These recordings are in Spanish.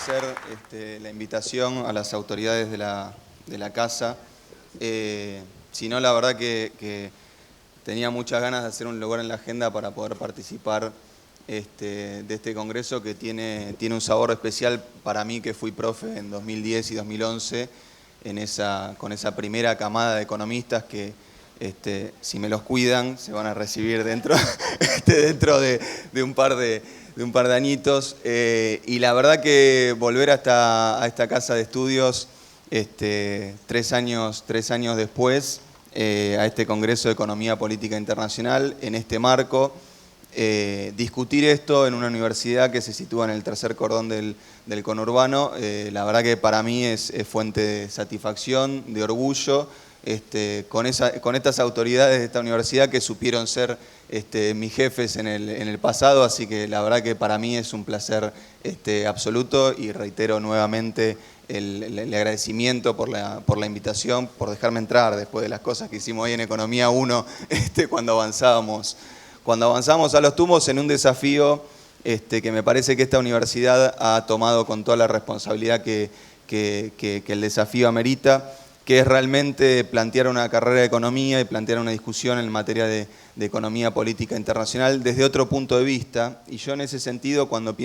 agradecer la invitación a las autoridades de la casa. Si no, la verdad que tenía muchas ganas de hacer un lugar en la agenda para poder participar de este congreso que tiene un sabor especial para mí, que fui profe en 2010 y 2011 con esa primera camada de economistas que, si me los cuidan, se van a recibir dentro de un par de añitos. Y la verdad que volver a esta casa de estudios 3 años después, a este Congreso de Economía Política Internacional, en este marco, discutir esto en una universidad que se sitúa en el tercer cordón del conurbano, la verdad que para mí es fuente de satisfacción, de orgullo, con estas autoridades de esta universidad que supieron ser mis jefes en el pasado, así que la verdad que para mí es un placer absoluto, y reitero nuevamente el agradecimiento por la invitación, por dejarme entrar después de las cosas que hicimos hoy en Economía 1, cuando avanzábamos a los tumbos en un desafío que me parece que esta universidad ha tomado con toda la responsabilidad que el desafío amerita, que es realmente plantear una carrera de economía y plantear una discusión en materia de economía política internacional desde otro punto de vista. Y yo en ese sentido, cuando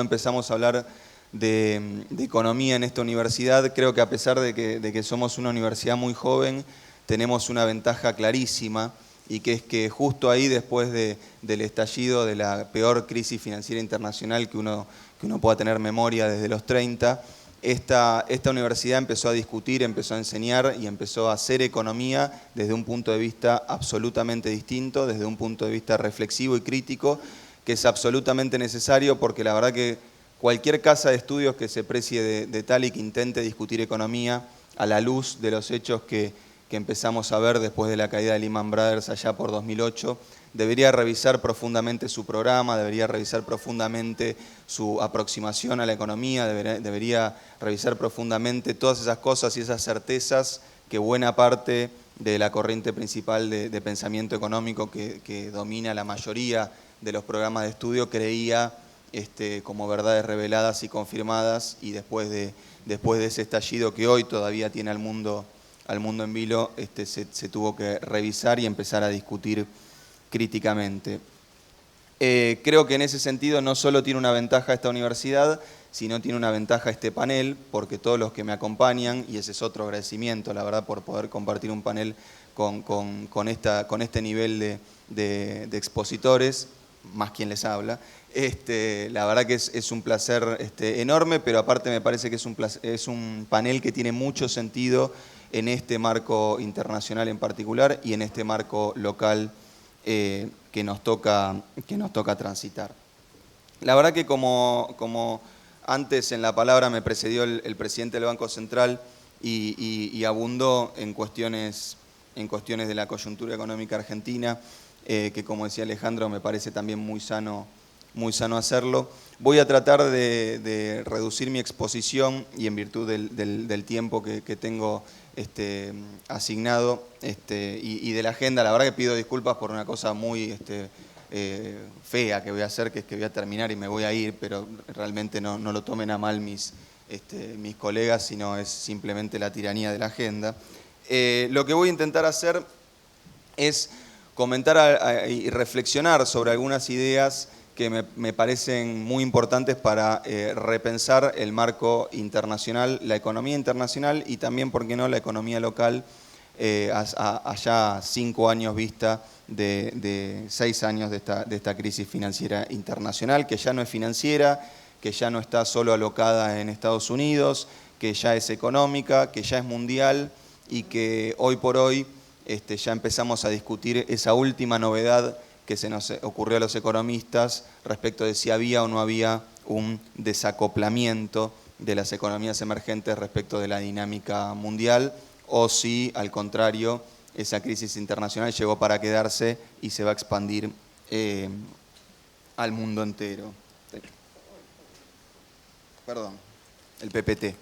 empezamos a hablar de economía en esta universidad, creo que a pesar de que somos una universidad muy joven, tenemos una ventaja clarísima, y que es que justo ahí, después del estallido de la peor crisis financiera internacional que uno pueda tener memoria desde los 30, esta universidad empezó a discutir, empezó a enseñar y empezó a hacer economía desde un punto de vista absolutamente distinto, desde un punto de vista reflexivo y crítico, que es absolutamente necesario, porque la verdad que cualquier casa de estudios que se precie de tal y que intente discutir economía a la luz de los hechos que empezamos a ver después de la caída de Lehman Brothers allá por 2008, debería revisar profundamente su programa, debería revisar profundamente su aproximación a la economía, debería revisar profundamente todas esas cosas y esas certezas que buena parte de la corriente principal de pensamiento económico que domina la mayoría de los programas de estudio creía como verdades reveladas y confirmadas, y después de ese estallido que hoy todavía tiene al mundo en vilo, se tuvo que revisar y empezar a discutir críticamente. Creo que en ese sentido no solo tiene una ventaja esta universidad, sino tiene una ventaja este panel, porque todos los que me acompañan, y ese es otro agradecimiento, la verdad, por poder compartir un panel con este nivel de expositores, más quien les habla. La verdad que es un placer enorme, pero aparte me parece que es un panel que tiene mucho sentido en este marco internacional en particular y en este marco local que nos toca transitar. La verdad que como antes en la palabra me precedió el presidente del Banco Central y abundó en cuestiones de la coyuntura económica argentina, que como decía Alejandro, me parece también muy sano hacerlo. Voy a tratar de reducir mi exposición, y en virtud del tiempo que tengo asignado y de la agenda, la verdad que pido disculpas por una cosa muy fea que voy a hacer, que es que voy a terminar y me voy a ir, pero realmente no lo tomen a mal mis colegas, sino es simplemente la tiranía de la agenda. Lo que voy a intentar hacer es comentar y reflexionar sobre algunas ideas que me parecen muy importantes para repensar el marco internacional, la economía internacional y también, ¿por qué no?, la economía local, allá 5 años vista de 6 años de esta crisis financiera internacional, que ya no es financiera, que ya no está solo alocada en Estados Unidos, que ya es económica, que ya es mundial, y que hoy por hoy ya empezamos a discutir esa última novedad que se nos ocurrió a los economistas respecto de si había o no había un desacoplamiento de las economías emergentes respecto de la dinámica mundial, o si, al contrario, esa crisis internacional llegó para quedarse y se va a expandir al mundo entero. Perdón, el PPT.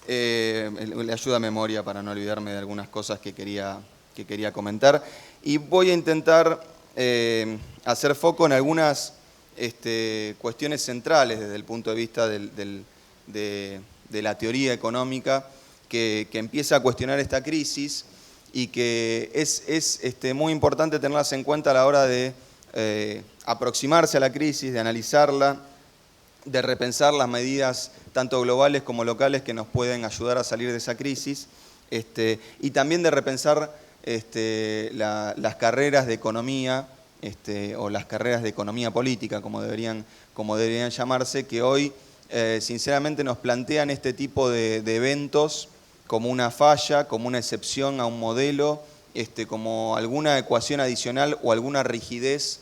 Le ayuda a memoria para no olvidarme de algunas cosas que quería comentar. Y voy a intentar hacer foco en algunas cuestiones centrales desde el punto de vista de la teoría económica que empieza a cuestionar esta crisis y que es muy importante tenerlas en cuenta a la hora de aproximarse a la crisis, de analizarla, de repensar las medidas tanto globales como locales que nos pueden ayudar a salir de esa crisis, y también de repensar las carreras de economía, o las carreras de economía política, como deberían llamarse, que hoy sinceramente nos plantean este tipo de eventos como una falla, como una excepción a un modelo, como alguna ecuación adicional o alguna rigidez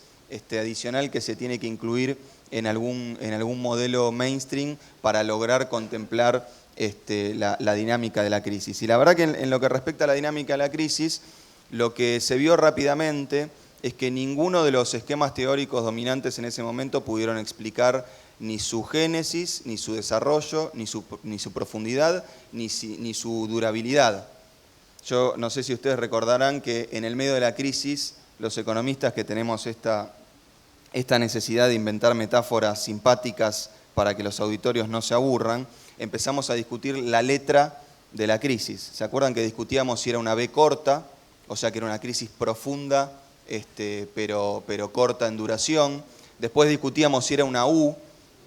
adicional que se tiene que incluir en algún modelo mainstream para lograr contemplar la dinámica de la crisis. Y la verdad que en lo que respecta a la dinámica de la crisis, lo que se vio rápidamente es que ninguno de los esquemas teóricos dominantes en ese momento pudieron explicar ni su génesis, ni su desarrollo, ni su profundidad, ni su durabilidad. Yo no sé si ustedes recordarán que en el medio de la crisis, los economistas que tenemos esta necesidad de inventar metáforas simpáticas para que los auditorios no se aburran, empezamos a discutir la letra de la crisis. ¿Se acuerdan que discutíamos si era una B corta, o sea que era una crisis profunda, pero corta en duración? Después discutíamos si era una U,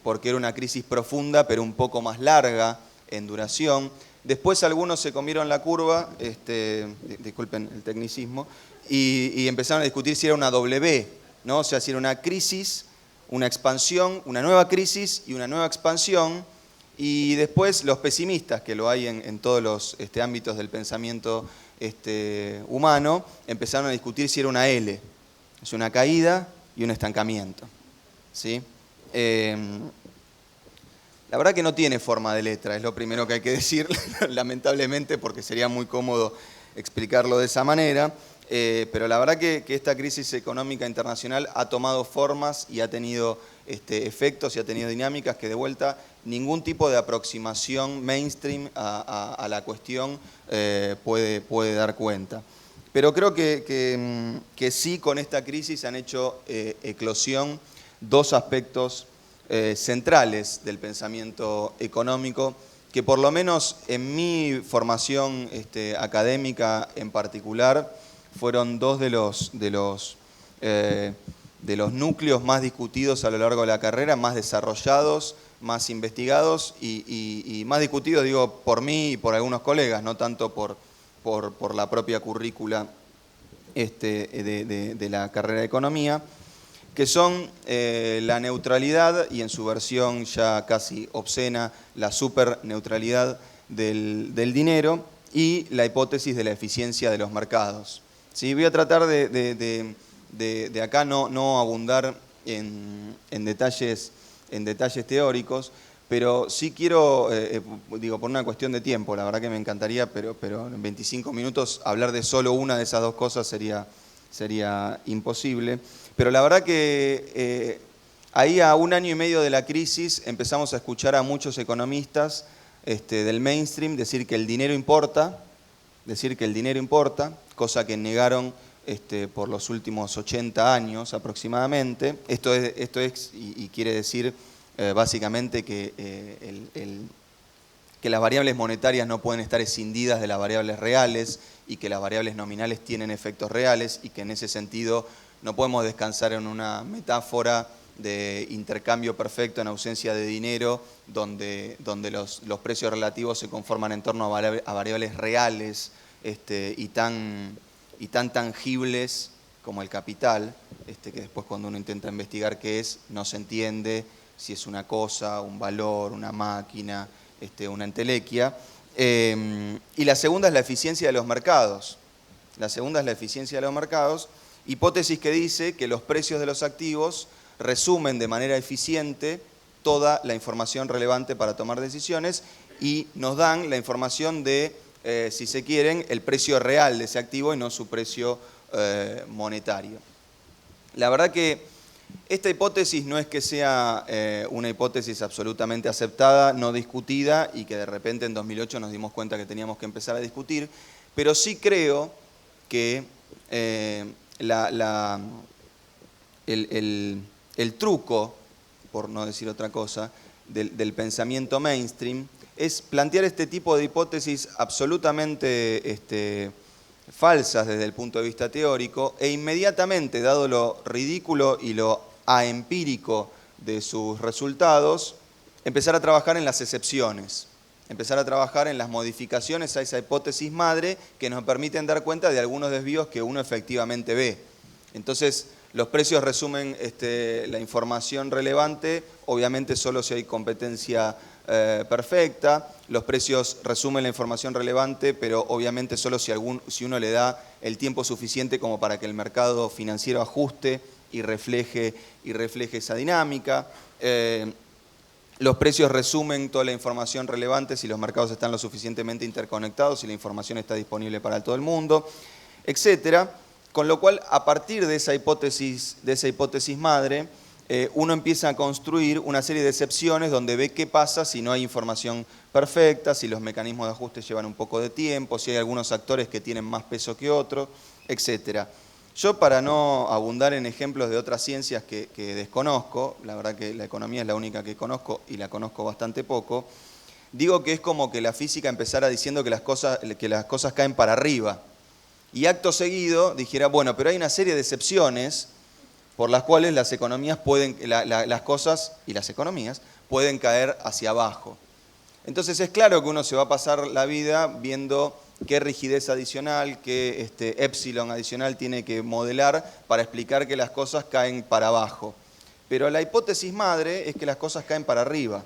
porque era una crisis profunda, pero un poco más larga en duración. Después algunos se comieron la curva, disculpen el tecnicismo, y empezaron a discutir si era una W, ¿no? O sea, si era una crisis, una expansión, una nueva crisis y una nueva expansión. Y después los pesimistas, que lo hay en todos los ámbitos del pensamiento humano, empezaron a discutir si era una L, es una caída y un estancamiento, ¿sí? La verdad que no tiene forma de letra, es lo primero que hay que decir, lamentablemente, porque sería muy cómodo explicarlo de esa manera, pero la verdad que esta crisis económica internacional ha tomado formas y ha tenido efectos y ha tenido dinámicas que de vuelta ningún tipo de aproximación mainstream a la cuestión puede dar cuenta. Pero creo que sí, con esta crisis han hecho eclosión dos aspectos centrales del pensamiento económico, que por lo menos en mi formación académica en particular, fueron dos de los núcleos más discutidos a lo largo de la carrera, más desarrollados, más investigados y más discutidos, digo, por mí y por algunos colegas, no tanto por la propia currícula de la carrera de economía, que son la neutralidad y en su versión ya casi obscena, la superneutralidad del dinero y la hipótesis de la eficiencia de los mercados. ¿Sí? Voy a tratar de acá no abundar en detalles teóricos, pero sí quiero, digo, por una cuestión de tiempo, la verdad que me encantaría, pero en 25 minutos hablar de solo una de esas dos cosas sería imposible. Pero la verdad que ahí a 1 año y medio de la crisis empezamos a escuchar a muchos economistas del mainstream decir que el dinero importa, cosa que negaron por los últimos 80 años aproximadamente. Esto es y quiere decir básicamente que las variables monetarias no pueden estar escindidas de las variables reales y que las variables nominales tienen efectos reales y que en ese sentido no podemos descansar en una metáfora de intercambio perfecto en ausencia de dinero, donde los precios relativos se conforman en torno a variables reales y tan tangibles como el capital, que después cuando uno intenta investigar qué es, no se entiende si es una cosa, un valor, una máquina, una entelequia. Y la segunda es la eficiencia de los mercados. Hipótesis que dice que los precios de los activos resumen de manera eficiente toda la información relevante para tomar decisiones y nos dan la información de, si se quieren, el precio real de ese activo y no su precio monetario. La verdad que esta hipótesis no es que sea una hipótesis absolutamente aceptada, no discutida y que de repente en 2008 nos dimos cuenta que teníamos que empezar a discutir, pero sí creo que el truco, por no decir otra cosa, del pensamiento mainstream, es plantear este tipo de hipótesis absolutamente falsas desde el punto de vista teórico e inmediatamente, dado lo ridículo y lo aempírico de sus resultados, empezar a trabajar en las excepciones, empezar a trabajar en las modificaciones a esa hipótesis madre que nos permiten dar cuenta de algunos desvíos que uno efectivamente ve. Entonces, los precios resumen la información relevante, obviamente solo si hay competencia perfecta. Los precios resumen la información relevante, pero obviamente solo si uno le da el tiempo suficiente como para que el mercado financiero ajuste y refleje esa dinámica. Los precios resumen toda la información relevante si los mercados están lo suficientemente interconectados, si la información está disponible para todo el mundo, etcétera. Con lo cual, a partir de esa hipótesis madre, uno empieza a construir una serie de excepciones donde ve qué pasa si no hay información perfecta, si los mecanismos de ajuste llevan un poco de tiempo, si hay algunos actores que tienen más peso que otros, etc. Yo, para no abundar en ejemplos de otras ciencias que desconozco, la verdad que la economía es la única que conozco y la conozco bastante poco, digo que es como que la física empezara diciendo que las cosas caen para arriba. Y acto seguido dijera, bueno, pero hay una serie de excepciones por las cuales las cosas y las economías pueden caer hacia abajo. Entonces es claro que uno se va a pasar la vida viendo qué rigidez adicional, qué épsilon adicional tiene que modelar para explicar que las cosas caen para abajo. Pero la hipótesis madre es que las cosas caen para arriba.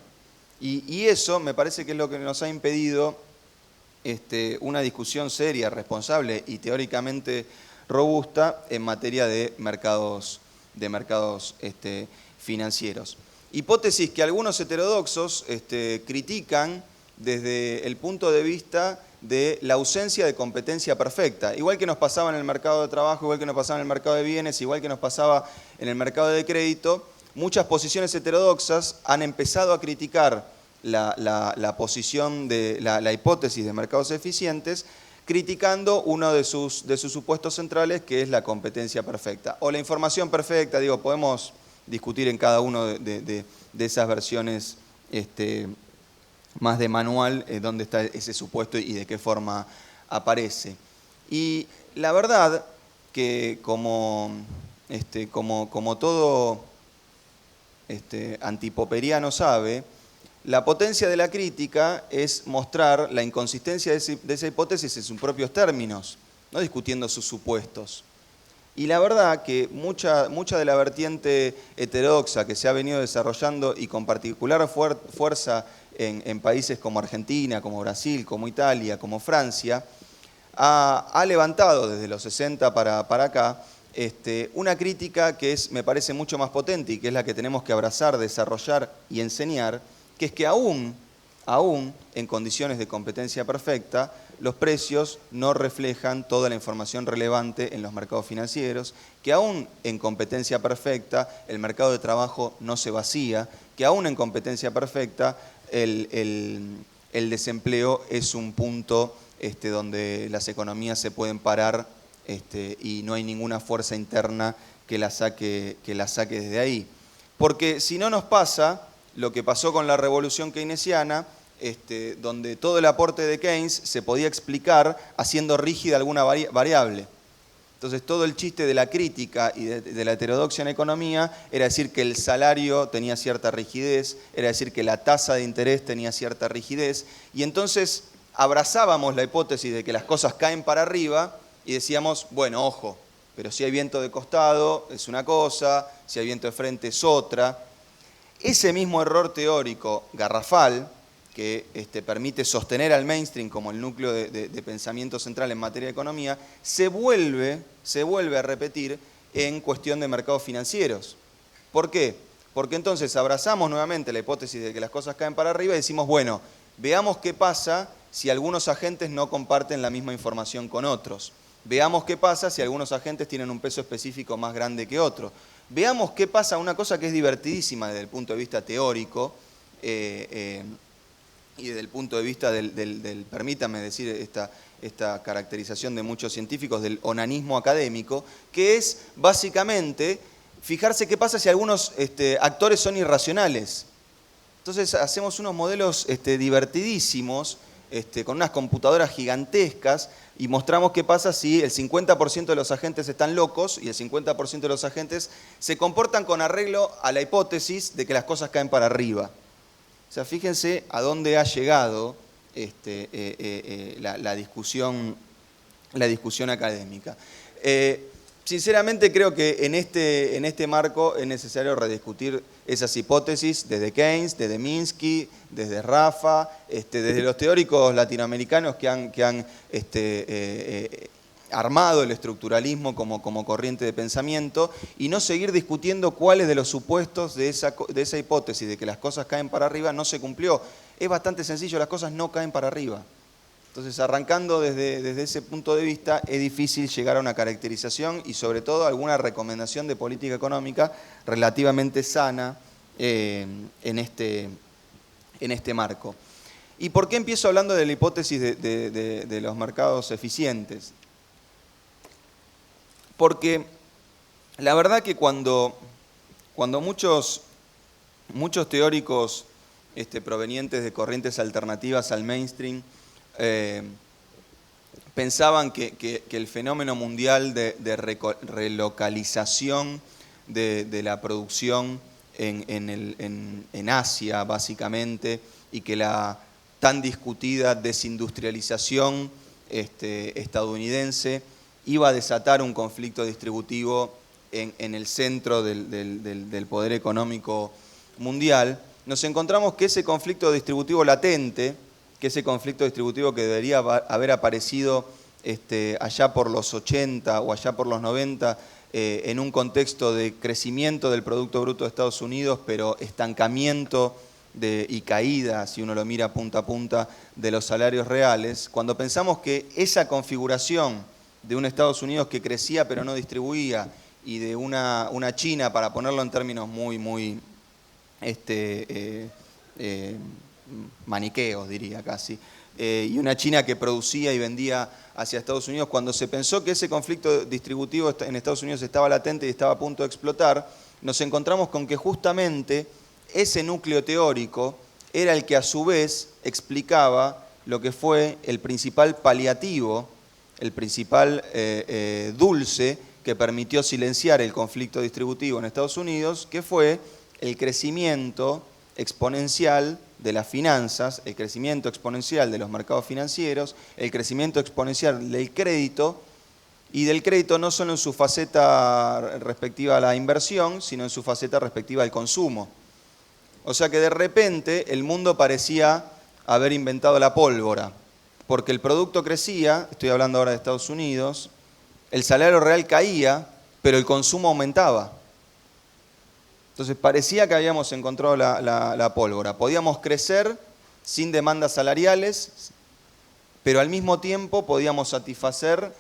Y eso me parece que es lo que nos ha impedido una discusión seria, responsable y teóricamente robusta en materia de mercados financieros. Hipótesis que algunos heterodoxos critican desde el punto de vista de la ausencia de competencia perfecta. Igual que nos pasaba en el mercado de trabajo, igual que nos pasaba en el mercado de bienes, igual que nos pasaba en el mercado de crédito, muchas posiciones heterodoxas han empezado a criticar la posición de la hipótesis de mercados eficientes, criticando uno de sus supuestos centrales, que es la competencia perfecta. O la información perfecta, podemos discutir en cada uno de esas versiones más de manual, dónde está ese supuesto y de qué forma aparece. Y la verdad que como todo antipoperiano sabe, la potencia de la crítica es mostrar la inconsistencia de esa hipótesis en sus propios términos, no discutiendo sus supuestos. Y la verdad que mucha de la vertiente heterodoxa que se ha venido desarrollando y con particular fuerza en países como Argentina, como Brasil, como Italia, como Francia, ha levantado desde los 60 para acá una crítica que me parece mucho más potente y que es la que tenemos que abrazar, desarrollar y enseñar, que es que aún en condiciones de competencia perfecta, los precios no reflejan toda la información relevante en los mercados financieros, que aún en competencia perfecta el mercado de trabajo no se vacía, que aún en competencia perfecta el desempleo es un punto donde las economías se pueden parar y no hay ninguna fuerza interna que la saque desde ahí. Porque si no nos pasa lo que pasó con la revolución keynesiana, donde todo el aporte de Keynes se podía explicar haciendo rígida alguna variable. Entonces todo el chiste de la crítica y de la heterodoxia en economía era decir que el salario tenía cierta rigidez, era decir que la tasa de interés tenía cierta rigidez, y entonces abrazábamos la hipótesis de que las cosas caen para arriba y decíamos, bueno, ojo, pero si hay viento de costado es una cosa, si hay viento de frente es otra. Ese mismo error teórico garrafal que permite sostener al mainstream como el núcleo de pensamiento central en materia de economía, se vuelve a repetir en cuestión de mercados financieros. ¿Por qué? Porque entonces abrazamos nuevamente la hipótesis de que las cosas caen para arriba y decimos, bueno, veamos qué pasa si algunos agentes no comparten la misma información con otros. Veamos qué pasa si algunos agentes tienen un peso específico más grande que otro. Veamos qué pasa, una cosa que es divertidísima desde el punto de vista teórico y desde el punto de vista permítame decir esta caracterización de muchos científicos, del onanismo académico, que es básicamente fijarse qué pasa si algunos actores son irracionales. Entonces hacemos unos modelos divertidísimos, con unas computadoras gigantescas, y mostramos qué pasa si el 50% de los agentes están locos y el 50% de los agentes se comportan con arreglo a la hipótesis de que las cosas caen para arriba. O sea, fíjense a dónde ha llegado la discusión académica. Sinceramente creo que en este marco es necesario rediscutir esas hipótesis desde Keynes, desde Minsky, desde Raffa, desde los teóricos latinoamericanos que han armado el estructuralismo como corriente de pensamiento, y no seguir discutiendo cuáles de los supuestos de esa hipótesis de que las cosas caen para arriba no se cumplió. Es bastante sencillo, las cosas no caen para arriba. Entonces, arrancando desde ese punto de vista, es difícil llegar a una caracterización y sobre todo alguna recomendación de política económica relativamente sana en este marco. ¿Y por qué empiezo hablando de la hipótesis de los mercados eficientes? Porque la verdad que cuando muchos teóricos provenientes de corrientes alternativas al mainstream pensaban que el fenómeno mundial de relocalización de la producción en Asia, básicamente, y que la tan discutida desindustrialización estadounidense iba a desatar un conflicto distributivo en el centro del poder económico mundial, nos encontramos que ese conflicto distributivo latente, que ese conflicto distributivo que debería haber aparecido allá por los 80 o allá por los 90, en un contexto de crecimiento del Producto Bruto de Estados Unidos, pero estancamiento y caída, si uno lo mira punta a punta, de los salarios reales, cuando pensamos que esa configuración de un Estados Unidos que crecía pero no distribuía, y de una China, para ponerlo en términos muy maniqueos, diría casi, y una China que producía y vendía hacia Estados Unidos, cuando se pensó que ese conflicto distributivo en Estados Unidos estaba latente y estaba a punto de explotar, nos encontramos con que justamente ese núcleo teórico era el que a su vez explicaba lo que fue el principal paliativo, el principal dulce que permitió silenciar el conflicto distributivo en Estados Unidos, que fue el crecimiento exponencial de las finanzas, el crecimiento exponencial de los mercados financieros, el crecimiento exponencial del crédito, y del crédito no solo en su faceta respectiva a la inversión, sino en su faceta respectiva al consumo. O sea que de repente el mundo parecía haber inventado la pólvora, porque el producto crecía, estoy hablando ahora de Estados Unidos, el salario real caía, pero el consumo aumentaba. Entonces parecía que habíamos encontrado la pólvora. Podíamos crecer sin demandas salariales, pero al mismo tiempo podíamos satisfacer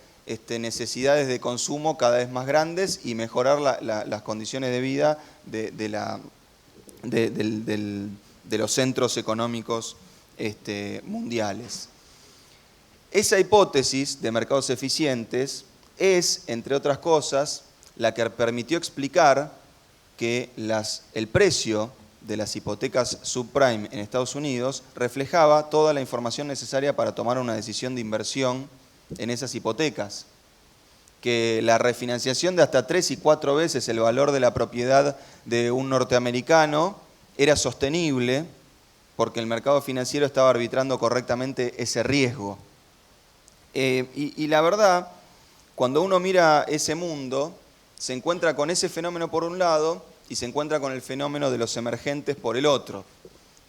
necesidades de consumo cada vez más grandes y mejorar las condiciones de vida de los centros económicos mundiales. Esa hipótesis de mercados eficientes es, entre otras cosas, la que permitió explicar que el precio de las hipotecas subprime en Estados Unidos reflejaba toda la información necesaria para tomar una decisión de inversión en esas hipotecas. Que la refinanciación de hasta 3 y 4 veces el valor de la propiedad de un norteamericano era sostenible porque el mercado financiero estaba arbitrando correctamente ese riesgo. Y la verdad, cuando uno mira ese mundo, se encuentra con ese fenómeno por un lado y se encuentra con el fenómeno de los emergentes por el otro.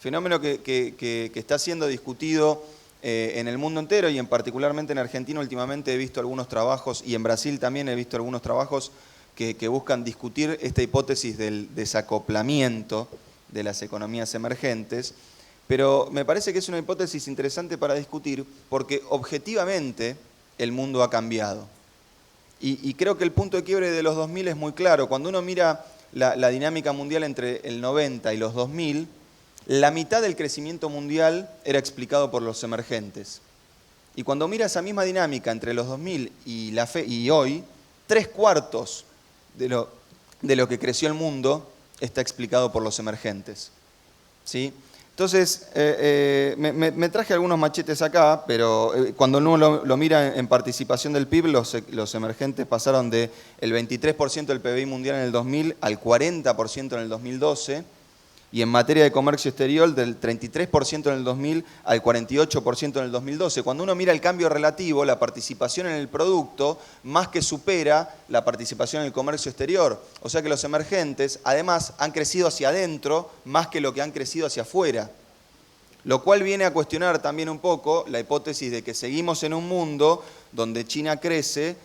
Fenómeno que está siendo discutido en el mundo entero y en particularmente en Argentina últimamente he visto algunos trabajos, y en Brasil también he visto algunos trabajos que buscan discutir esta hipótesis del desacoplamiento de las economías emergentes, pero me parece que es una hipótesis interesante para discutir porque objetivamente el mundo ha cambiado. Y creo que el punto de quiebre de los 2000 es muy claro. Cuando uno mira la dinámica mundial entre el 90 y los 2000, la mitad del crecimiento mundial era explicado por los emergentes. Y cuando mira esa misma dinámica entre los 2000 y hoy, 3/4 de lo de lo que creció el mundo está explicado por los emergentes. ¿Sí? Entonces, me traje algunos machetes acá, pero cuando uno lo mira en participación del PIB, los emergentes pasaron del 23% del PBI mundial en el 2000 al 40% en el 2012, y en materia de comercio exterior del 33% en el 2000 al 48% en el 2012. Cuando uno mira el cambio relativo, la participación en el producto más que supera la participación en el comercio exterior. O sea que los emergentes, además, han crecido hacia adentro más que lo que han crecido hacia afuera. Lo cual viene a cuestionar también un poco la hipótesis de que seguimos en un mundo donde China crece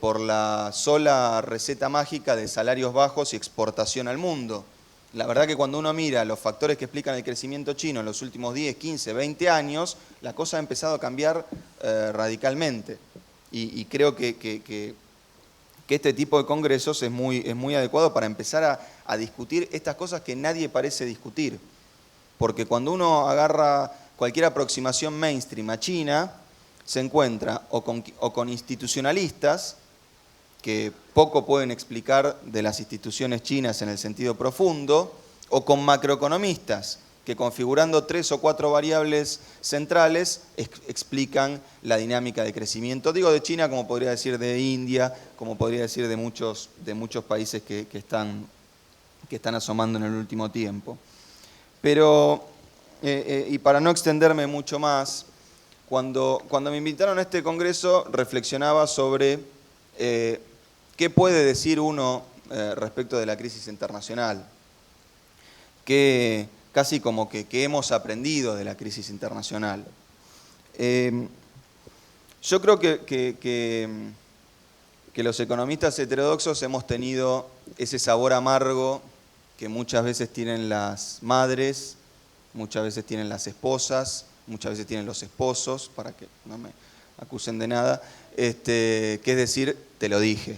por la sola receta mágica de salarios bajos y exportación al mundo. La verdad que cuando uno mira los factores que explican el crecimiento chino en los últimos 10, 15, 20 años, la cosa ha empezado a cambiar radicalmente. Y creo que este tipo de congresos es muy adecuado para empezar a discutir estas cosas que nadie parece discutir. Porque cuando uno agarra cualquier aproximación mainstream a China, se encuentra o con institucionalistas que poco pueden explicar de las instituciones chinas en el sentido profundo, o con macroeconomistas que configurando 3 o 4 variables centrales explican la dinámica de crecimiento. Digo de China, como podría decir de India, como podría decir de muchos países que están asomando en el último tiempo. Pero, y para no extenderme mucho más, cuando me invitaron a este congreso reflexionaba sobre qué puede decir uno respecto de la crisis internacional, casi como que hemos aprendido de la crisis internacional. Yo creo que los economistas heterodoxos hemos tenido ese sabor amargo que muchas veces tienen las madres, muchas veces tienen las esposas, muchas veces tienen los esposos, para que no me acusen de nada, que es decir, te lo dije.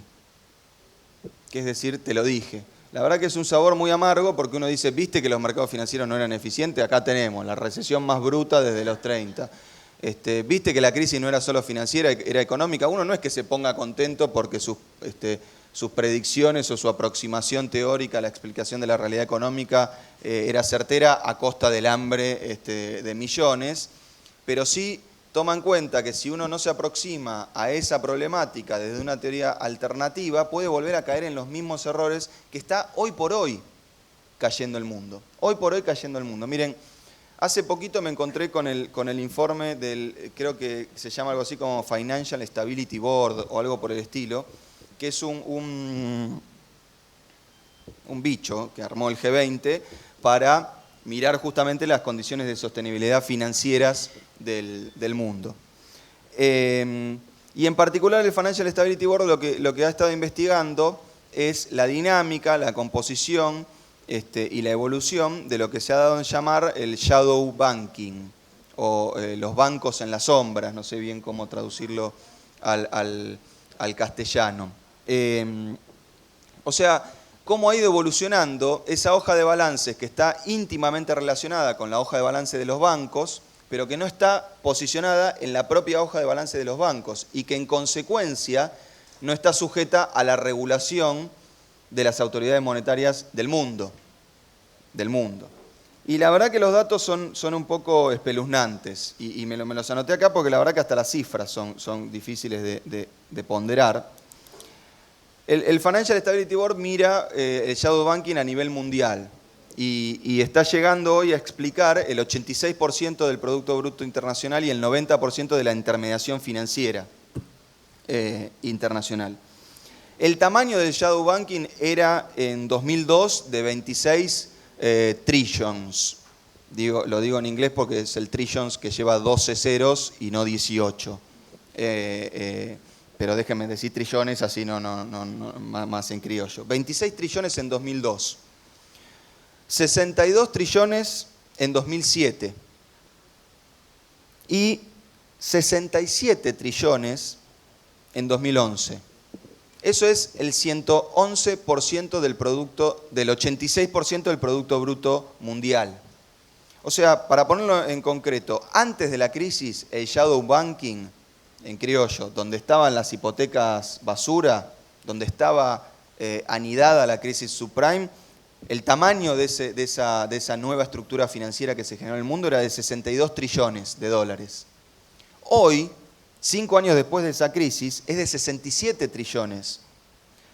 Que es decir, te lo dije. La verdad que es un sabor muy amargo porque uno dice, viste que los mercados financieros no eran eficientes, acá tenemos la recesión más bruta desde los 30. Viste que la crisis no era solo financiera, era económica. Uno no es que se ponga contento porque sus predicciones o su aproximación teórica a la explicación de la realidad económica era certera a costa del hambre de millones, pero sí toma en cuenta que si uno no se aproxima a esa problemática desde una teoría alternativa, puede volver a caer en los mismos errores que está hoy por hoy cayendo el mundo. Hoy por hoy cayendo el mundo. Miren, hace poquito me encontré con el informe del, creo que se llama algo así como Financial Stability Board o algo por el estilo, que es un bicho que armó el G20 para mirar justamente las condiciones de sostenibilidad financieras del mundo. Y en particular el Financial Stability Board lo que ha estado investigando es la dinámica, la composición y la evolución de lo que se ha dado en llamar el shadow banking, o los bancos en las sombras, no sé bien cómo traducirlo al castellano. O sea, cómo ha ido evolucionando esa hoja de balances que está íntimamente relacionada con la hoja de balance de los bancos, pero que no está posicionada en la propia hoja de balance de los bancos y que en consecuencia no está sujeta a la regulación de las autoridades monetarias del mundo. Y la verdad que los datos son un poco espeluznantes y me los anoté acá porque la verdad que hasta las cifras son difíciles de ponderar. El Financial Stability Board mira el shadow banking a nivel mundial y está llegando hoy a explicar el 86% del Producto Bruto Internacional y el 90% de la intermediación financiera internacional. El tamaño del shadow banking era en 2002 de 26 trillions. Lo digo en inglés porque es el trillions que lleva 12 ceros y no 18. Pero déjenme decir trillones, así no más en criollo. 26 trillones en 2002. 62 trillones en 2007. Y 67 trillones en 2011. Eso es el 111% del 86% del Producto Bruto Mundial. O sea, para ponerlo en concreto, antes de la crisis, el shadow banking, en criollo, donde estaban las hipotecas basura, donde estaba anidada la crisis subprime, el tamaño de esa nueva estructura financiera que se generó en el mundo era de 62 trillones de dólares. Hoy, 5 años después de esa crisis, es de 67 trillones.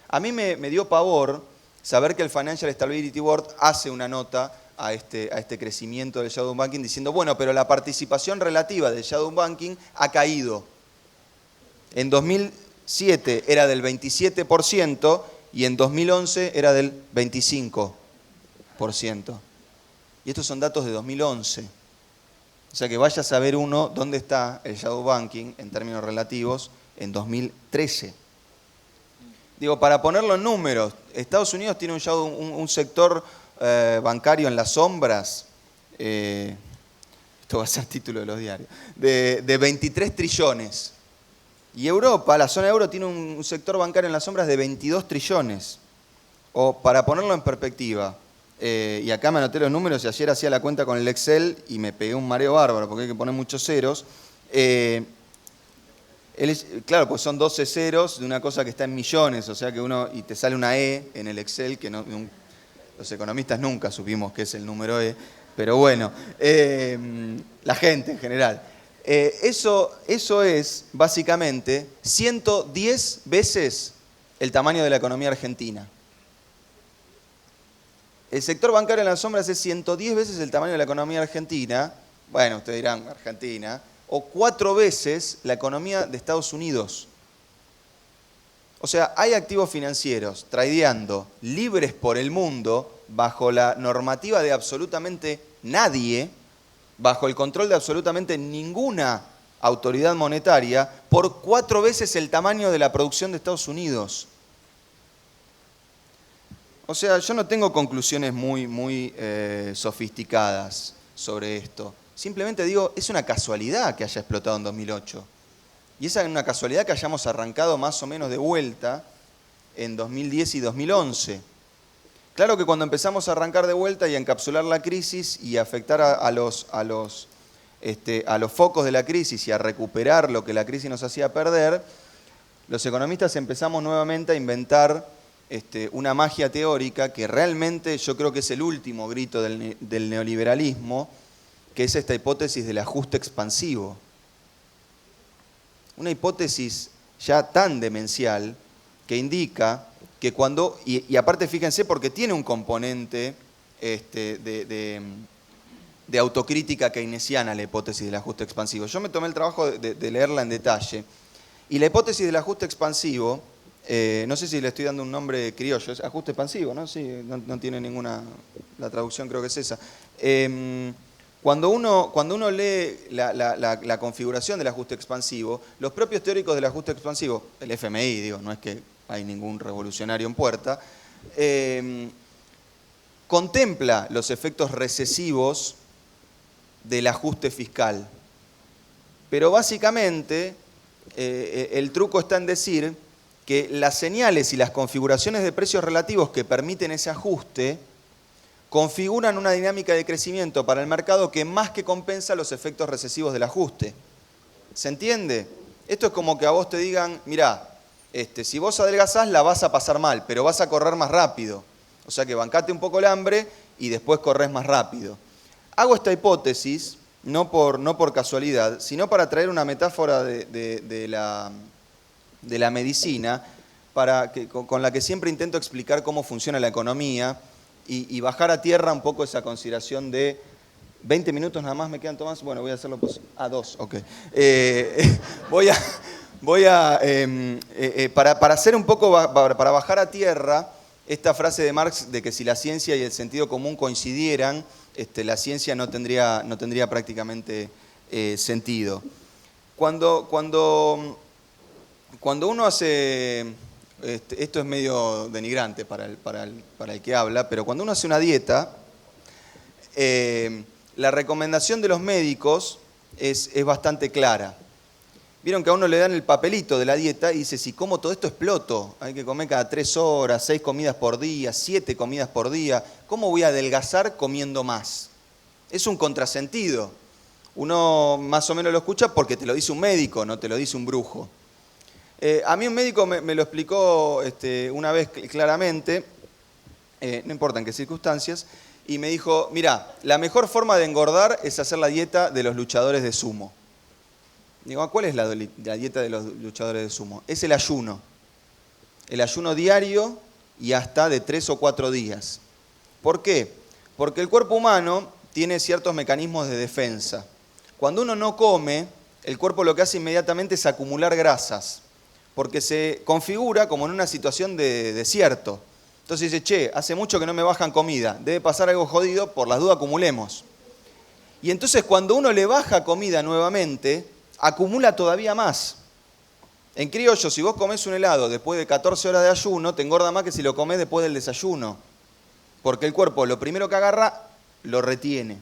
A mí me dio pavor saber que el Financial Stability Board hace una nota a este crecimiento del shadow banking diciendo, bueno, pero la participación relativa del shadow banking ha caído. En 2007 era del 27%, y en 2011 era del 25%. Y estos son datos de 2011. O sea que vaya a saber uno dónde está el shadow banking en términos relativos en 2013. Digo, para ponerlo en números, Estados Unidos tiene un sector bancario en las sombras, esto va a ser título de los diarios, de 23 trillones. Y Europa, la zona euro, tiene un sector bancario en las sombras de 22 trillones. O para ponerlo en perspectiva, y acá me anoté los números y ayer hacía la cuenta con el Excel y me pegué un mareo bárbaro porque hay que poner muchos ceros. Claro, pues son 12 ceros de una cosa que está en millones, o sea que y te sale una E en el Excel, que los economistas nunca supimos qué es el número E, pero bueno, la gente en general. Eso es básicamente 110 veces el tamaño de la economía argentina. El sector bancario en las sombras es 110 veces el tamaño de la economía argentina. Bueno, ustedes dirán Argentina. O 4 veces la economía de Estados Unidos. O sea, hay activos financieros tradeando libres por el mundo bajo la normativa de absolutamente nadie, bajo el control de absolutamente ninguna autoridad monetaria, por 4 veces el tamaño de la producción de Estados Unidos. O sea, yo no tengo conclusiones muy sofisticadas sobre esto. Simplemente digo, es una casualidad que haya explotado en 2008. Y es una casualidad que hayamos arrancado más o menos de vuelta en 2010 y 2011. Claro que cuando empezamos a arrancar de vuelta y a encapsular la crisis y a afectar a los focos de la crisis y a recuperar lo que la crisis nos hacía perder, los economistas empezamos nuevamente a inventar una magia teórica que realmente yo creo que es el último grito del neoliberalismo, que es esta hipótesis del ajuste expansivo. Una hipótesis ya tan demencial que indica que cuando, y aparte fíjense porque tiene un componente de autocrítica keynesiana la hipótesis del ajuste expansivo. Yo me tomé el trabajo de leerla en detalle. Y la hipótesis del ajuste expansivo, no sé si le estoy dando un nombre criollo, es ajuste expansivo, ¿no? Sí, no tiene ninguna, la traducción creo que es esa. Cuando uno lee la configuración del ajuste expansivo, los propios teóricos del ajuste expansivo, el FMI, digo, no es que hay ningún revolucionario en puerta, contempla los efectos recesivos del ajuste fiscal. Pero básicamente el truco está en decir que las señales y las configuraciones de precios relativos que permiten ese ajuste configuran una dinámica de crecimiento para el mercado que más que compensa los efectos recesivos del ajuste. ¿Se entiende? Esto es como que a vos te digan, mirá, si vos adelgazás la vas a pasar mal, pero vas a correr más rápido. O sea que bancate un poco el hambre y después corres más rápido. Hago esta hipótesis, no por casualidad, sino para traer una metáfora de la medicina con la que siempre intento explicar cómo funciona la economía y bajar a tierra un poco esa consideración de 20 minutos nada más me quedan, Tomás. Bueno, voy a hacerlo posible. 2, ok. Para hacer un poco, para bajar a tierra esta frase de Marx de que si la ciencia y el sentido común coincidieran, la ciencia no tendría prácticamente sentido. Cuando uno hace, esto es medio denigrante para el que habla, pero cuando uno hace una dieta, la recomendación de los médicos es bastante clara. Vieron que a uno le dan el papelito de la dieta y dice, si como todo esto exploto, hay que comer cada 3 horas, 6 comidas por día, 7 comidas por día, ¿cómo voy a adelgazar comiendo más? Es un contrasentido. Uno más o menos lo escucha porque te lo dice un médico, no te lo dice un brujo. A mí un médico me lo explicó una vez claramente, no importa en qué circunstancias, y me dijo, mira, la mejor forma de engordar es hacer la dieta de los luchadores de sumo. Digo, ¿cuál es la dieta de los luchadores de sumo? Es el ayuno. El ayuno diario y hasta de 3 o 4 días. ¿Por qué? Porque el cuerpo humano tiene ciertos mecanismos de defensa. Cuando uno no come, el cuerpo lo que hace inmediatamente es acumular grasas, porque se configura como en una situación de desierto. Entonces dice, che, hace mucho que no me bajan comida, debe pasar algo jodido, por las dudas acumulemos. Y entonces cuando uno le baja comida nuevamente, acumula todavía más. En criollo, si vos comés un helado después de 14 horas de ayuno, te engorda más que si lo comés después del desayuno. Porque el cuerpo lo primero que agarra, lo retiene.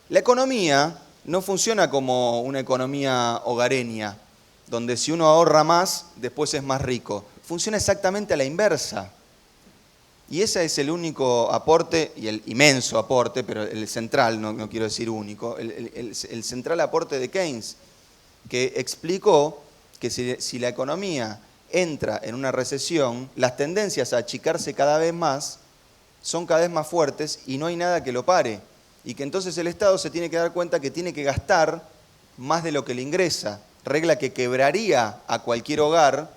La economía no funciona como una economía hogareña, donde si uno ahorra más, después es más rico. Funciona exactamente a la inversa. Y ese es el único aporte, y el inmenso aporte, pero el central, no quiero decir único, el central aporte de Keynes, que explicó que si la economía entra en una recesión, las tendencias a achicarse cada vez más son cada vez más fuertes y no hay nada que lo pare. Y que entonces el Estado se tiene que dar cuenta que tiene que gastar más de lo que le ingresa, regla que quebraría a cualquier hogar,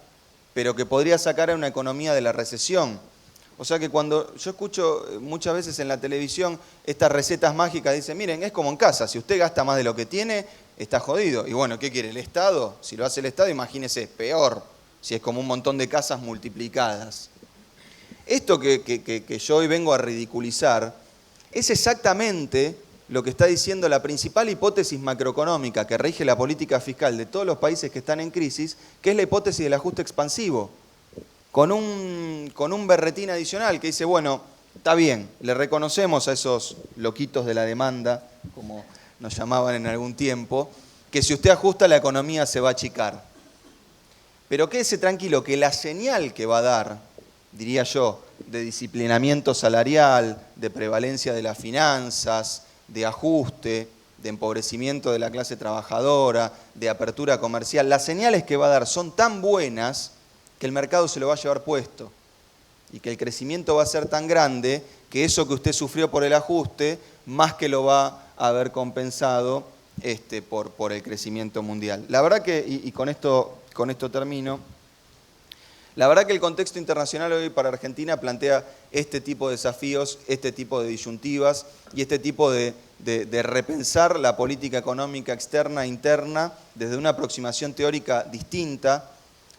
pero que podría sacar a una economía de la recesión. O sea que cuando yo escucho muchas veces en la televisión estas recetas mágicas, dicen, miren, es como en casa, si usted gasta más de lo que tiene, está jodido. Y bueno, ¿qué quiere el Estado? Si lo hace el Estado, imagínese, es peor, si es como un montón de casas multiplicadas. Esto que yo hoy vengo a ridiculizar es exactamente lo que está diciendo la principal hipótesis macroeconómica que rige la política fiscal de todos los países que están en crisis, que es la hipótesis del ajuste expansivo, con un berretín adicional que dice, bueno, está bien, le reconocemos a esos loquitos de la demanda, como nos llamaban en algún tiempo, que si usted ajusta la economía se va a achicar. Pero quédese tranquilo que la señal que va a dar, diría yo, de disciplinamiento salarial, de prevalencia de las finanzas, de ajuste, de empobrecimiento de la clase trabajadora, de apertura comercial, las señales que va a dar son tan buenas que el mercado se lo va a llevar puesto y que el crecimiento va a ser tan grande que eso que usted sufrió por el ajuste, más que lo va a haber compensado por el crecimiento mundial. La verdad que, y con esto termino, la verdad que el contexto internacional hoy para Argentina plantea este tipo de desafíos, este tipo de disyuntivas y este tipo de repensar la política económica externa e interna desde una aproximación teórica distinta,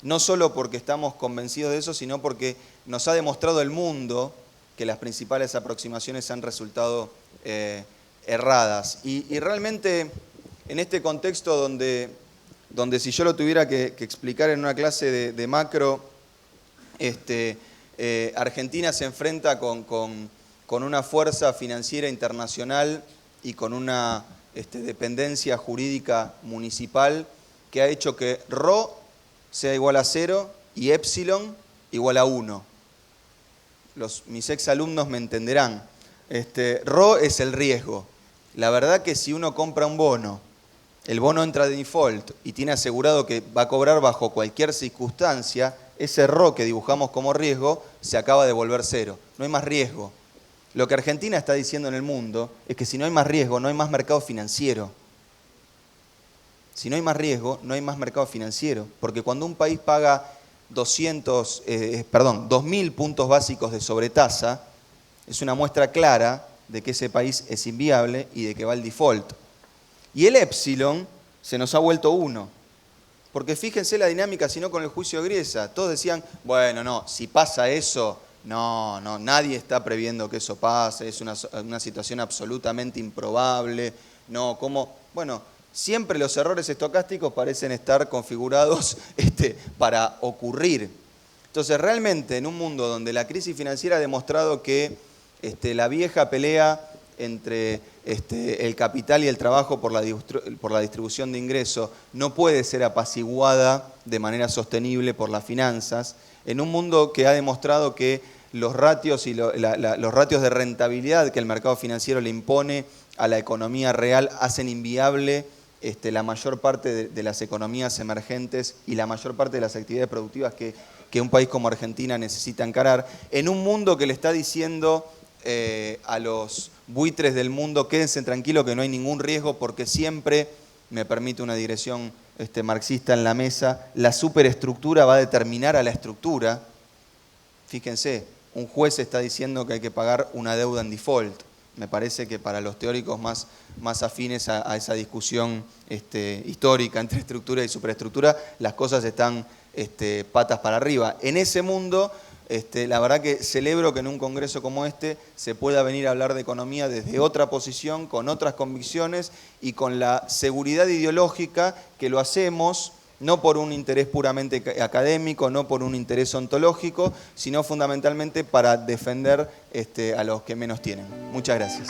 no solo porque estamos convencidos de eso, sino porque nos ha demostrado el mundo que las principales aproximaciones han resultado erradas. Y realmente en este contexto donde si yo lo tuviera que explicar en una clase de macro, Argentina se enfrenta con una fuerza financiera internacional y con una dependencia jurídica municipal que ha hecho que Rho sea igual a 0 y Epsilon igual a 1. Mis exalumnos me entenderán. Rho es el riesgo. La verdad que si uno compra un bono, el bono entra de default y tiene asegurado que va a cobrar bajo cualquier circunstancia, ese Rho que dibujamos como riesgo se acaba de volver 0. No hay más riesgo. Lo que Argentina está diciendo en el mundo es que si no hay más riesgo, no hay más mercado financiero. Si no hay más riesgo, no hay más mercado financiero. Porque cuando un país paga 2.000 puntos básicos de sobretasa, es una muestra clara de que ese país es inviable y de que va al default. Y el Epsilon se nos ha vuelto 1. Porque fíjense la dinámica, si no con el juicio de Griesa. Todos decían, bueno, no, si pasa eso, no, nadie está previendo que eso pase, es una situación absolutamente improbable. No, ¿cómo? Bueno, siempre los errores estocásticos parecen estar configurados para ocurrir. Entonces, realmente, en un mundo donde la crisis financiera ha demostrado que la vieja pelea entre el capital y el trabajo por la distribución de ingresos no puede ser apaciguada de manera sostenible por las finanzas, en un mundo que ha demostrado que los ratios los ratios de rentabilidad que el mercado financiero le impone a la economía real hacen inviable la mayor parte de las economías emergentes y la mayor parte de las actividades productivas que un país como Argentina necesita encarar, en un mundo que le está diciendo a los buitres del mundo, quédense tranquilos que no hay ningún riesgo porque siempre, me permite una digresión marxista en la mesa, la superestructura va a determinar a la estructura. Fíjense, un juez está diciendo que hay que pagar una deuda en default. Me parece que para los teóricos más afines a esa discusión histórica entre estructura y superestructura, las cosas están patas para arriba. En ese mundo, la verdad que celebro que en un congreso como este se pueda venir a hablar de economía desde otra posición, con otras convicciones y con la seguridad ideológica que lo hacemos no por un interés puramente académico, no por un interés ontológico, sino fundamentalmente para defender a los que menos tienen. Muchas gracias.